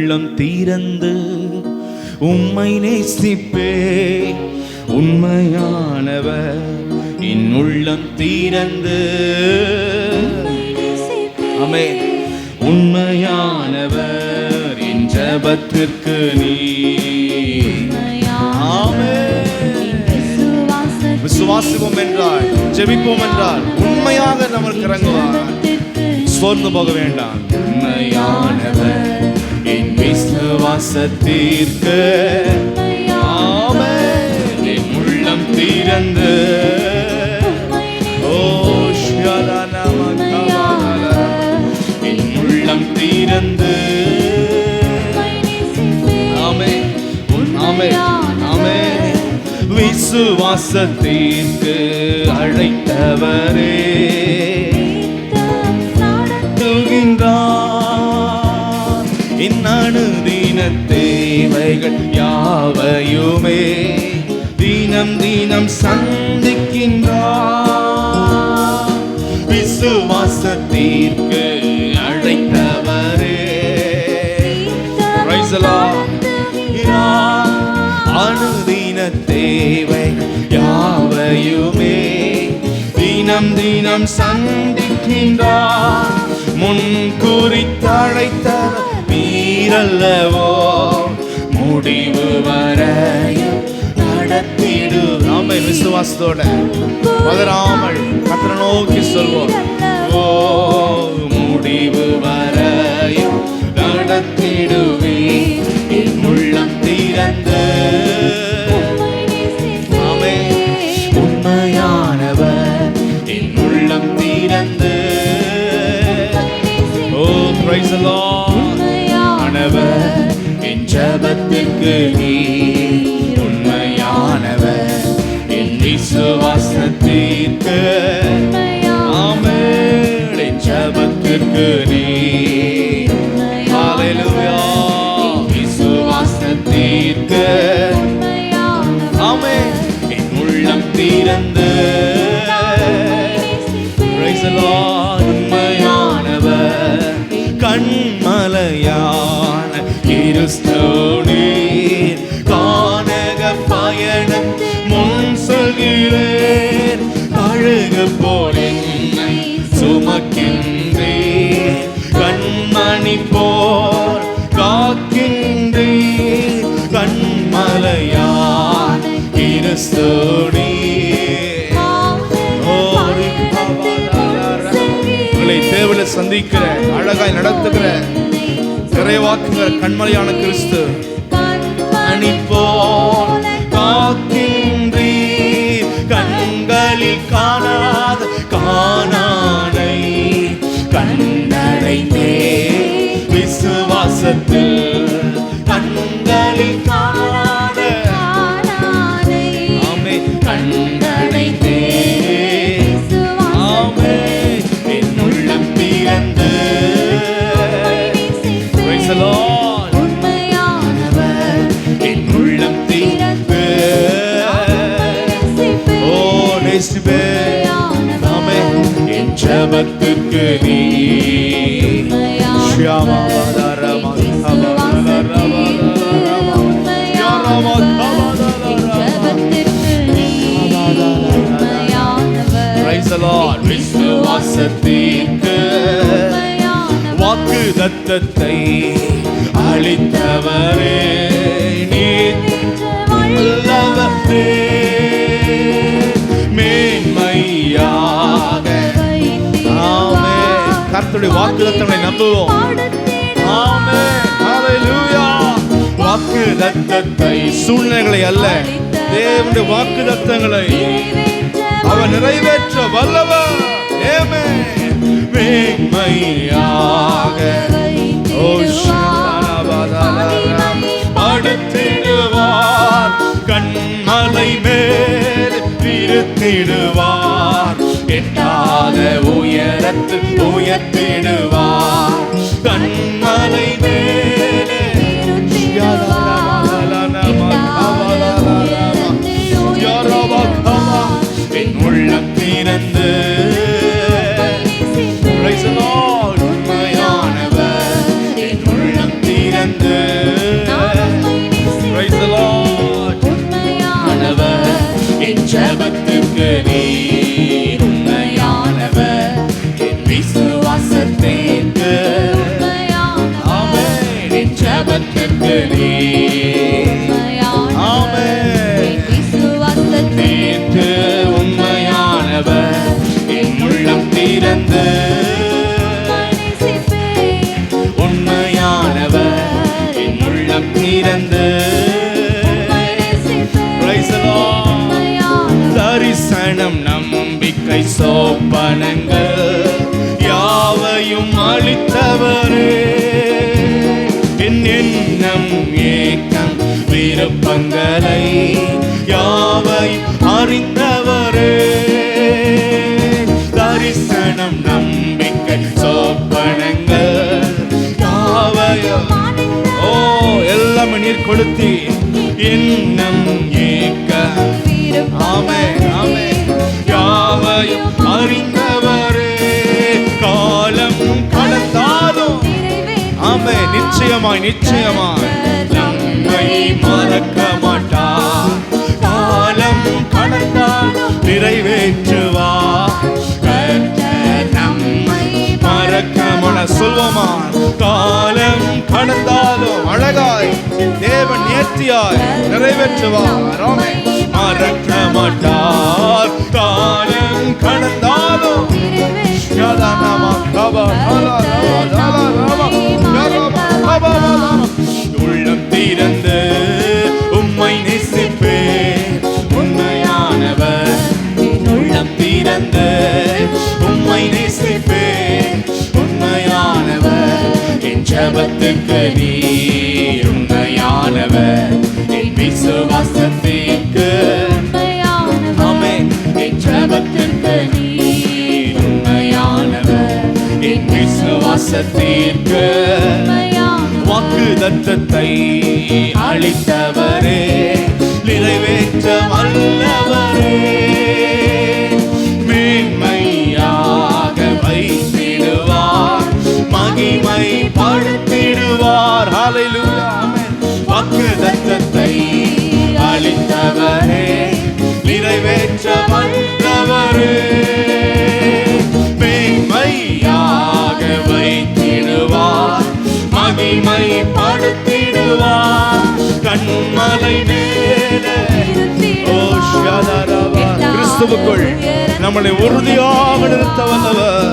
உள்ளம் திறந்து உம்மை நேசிப்பே. உண்மையானவர் என் உள்ளம் திறந்து. ஆமென். உண்மையானவர் என் ஜெபத்திற்கு நீ. விசுவாசிப்போம் என்றால், ஜெபிப்போம் என்றால் உண்மையாக நமக்கு இறங்குவார். சோர்ந்து போக வேண்டாம். உண்மையானவர் என் விசுவாசத்திற்கு. ஆமென். என் உள்ளம் திறந்து. ஓ என் உள்ளம் திறந்து. ஆமென். ஆமென். ஆமென். விசுவாசத்திற்கு அழைத்தவரே என் அனுதின தேவைகள் யாவையுமே தினம் தினம் சந்திக்கின்றார். விசுவாசத்திற்கு அழைத்தவரே அனுதின தேவை யாவையுமே தினம் தினம் சந்திக்கின்றார். முன் குறித்தழைத்தவர் நீரல்லவோ முடிவு வரையும் நடத்திடு. நாம விசுவாசத்தோட பதறாமல் கர்த்தரை நோக்கி சொல்வோம். ஓ முடிவு வரையும் நடத்திடுவே. என் உள்ளம் திறந்து. ஆமென். உண்மையானவர் என் உள்ளம் திறந்து. ஓ பிரைஸ் தி லார்ட். ஆனவர் என் ஜெபத்திற்கு நீர். உண்மையானவர் என் விசுவாசத்திற்கு. ஆமென். என் ஜெபத்திற்கு நீர். ஹalleluya. விசுவாசத்திற்கு. ஆமென். என் உள்ளம் திறந்து. Praise the Lord. உண்மையானவர் கண்மலையான கிறிஸ்துவீர் கானக பயணம் முன் செல்கிறேன். அழகு போல் என்னை சுமக்கின்றேன். கண்மணி போல் காக்கின்றேன். கண்மலையான கிறிஸ்துவீர் தேவனை சந்திக்கிற அழகாய் நடத்துகிற நிறைவாக்குகிற கண்மலையான கிறிஸ்து அணிப்போல் காக்கின்றீர். கண்களில் காணாத காணானை கண்டடைந்தே. விசுவாசத்தில் கண்களில் காணாத காணானை ஆமென் கண்டடைந்தே. என் ஜெபத்திற்கு நீ. விசுவாசத்திற்கு வாக்கு தத்தத்தை அளித்தவரே நீர் நல்லவரே. மேன்மையாக ஆமென். கர்த்தருடைய வாக்குத்தத்தங்களை நம்புவோம். ஆமென். ஹalleluya. வாக்குத்தத்தத்தை சூழ்நிலைகளை அல்ல, தேவனுடைய வாக்குத்தத்தங்களை அவர் நிறைவேற்ற வல்லவர். ஆமென். மேன்மையாக அடுத்திடுவார். கண்மலை மேல் இருத்திடுவார். எட்டாத உயரத்தில் உயர்த்திடுவார். கண்மலை மேல் என் உள்ளம் திறந்து. உண்மையானவர் என் உள்ளம் திறந்து. திறந்து Praise the Lord. உண்மையானவர் என் ஜெபத்துக்கு நீர் உண்மையானவர் என் விசுவாசத்திற்கு ஆமென் என் ஜெபத்துக்கு நீர் ஆமென் என் விசுவாசத்திற்கு உண்மையானவர் என் உள்ளம் திறந்து உண்மையானவர் என் உள்ளம் திறந்து Praise the Lord. தரிசனம் நம்பிக்கை சோப்பனங்கள் யாவையும் அளித்தவரே என் எண்ணம் ஏக்கம் விருப்பங்களை யாவையும் அறிந்தவரே தரிசனம் நம்பிக்கை சோப்பனங்கள் யாவையும் எல்லாம் நீர் கொடுத்தி எண்ணம் ஏக்கம் ஆமென் ஆமென் யாவையும் அறிந்தவரே காலம் கடந்தாலும் ஆமென் நிச்சயமாய் நிச்சயமாய் நம்மை மறக்க மாட்டார் காலம் கடந்தாலும் நிறைவேற்றுவார் நம்மை மறக்க மாட்டார் சொல்வோமா காலம் கடந்தாலும் அழகாய் தேவன் நேர்த்தியாய் நிறைவேற்றுவார் ஆமென் மறக்க மாட்டார் காலம் கடந்தாலும் உள்ளம் திறந்து உம்மை நேசிப்பேன் உண்மையானவர் உள்ளம் திறந்து உம்மை நேசிப்பேன் உண்மையானவர் என் ஜெபத்துக்கு நீர் உண்மையானவர் என் விசுவாசத்திற்கு ஆமென் என் ஜெபத்துக்கு நீர் உண்மையானவர் என் விசுவாசத்திற்கு வாக்குத்தத்தத்தை அளித்தவரே நிறைவேற்ற வல்லவரே மேன்மையாக வைத்திடுவார் மகிமை படுத்திடுவார் ஹல்லேலூயா ஆமென் வாக்குத்தத்தத்தை அளித்தவரே நிறைவேற்ற வல்லவரே மேன்மையாக வைத்திடுவார் மகிமை படுத்திடுவார் கண்மலை மேலே கிறிஸ்துவுக்குள் நம்மளை உறுதியாக நிறுத்த வல்லவர்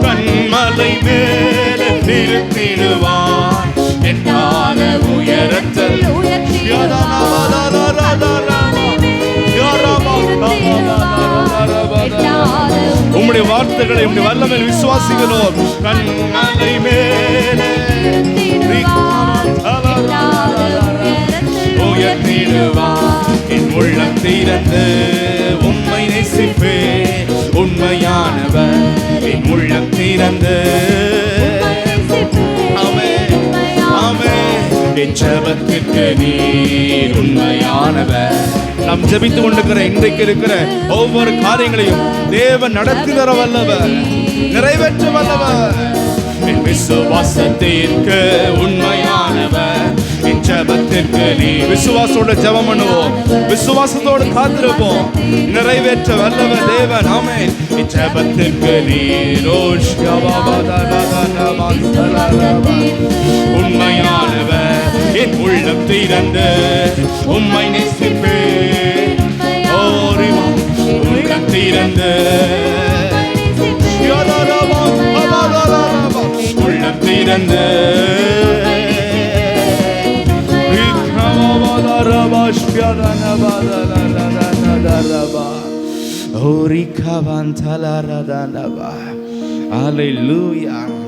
கண்மலை மேலே நிறுத்திடுவார் எட்டாத உயரத்தில் உம்முடைய வார்த்தைகளை உம்முடைய வல்லமையில் விசுவாசிக்கிறோம் கண்மலை மேலே உயர்த்திடுவார் என் உள்ளம் திறந்து உம்மை நேசிப்பேன் உண்மையானவர் என் உள்ளம் திறந்து என் ஜெபத்திற்கு நீர் உண்மையானவர் நாம் ஜெபித்துக் கொண்டிருக்கிற இன்றைக்கு இருக்கிற ஒவ்வொரு காரியங்களையும் தேவன் நடத்தி தர வல்லவர் நிறைவேற்ற வல்லவர் என் விசுவாசத்திற்கு உண்மையானவர் என் ஜெபத்திற்கு நீ விசுவாசத்தோட ஜெபம் பண்ணுவோம் விசுவாசத்தோடு காத்திருப்போம் நிறைவேற்ற வல்லவர் தேவன் ஆமென் என் ஜெபத்திற்கு நீர் உண்மையானவர் என் உள்ளம் திறந்து உம்மை நேசிப்பேன் உள்ளம் திறந்து உள்ளம் திறந்து Hallelujah.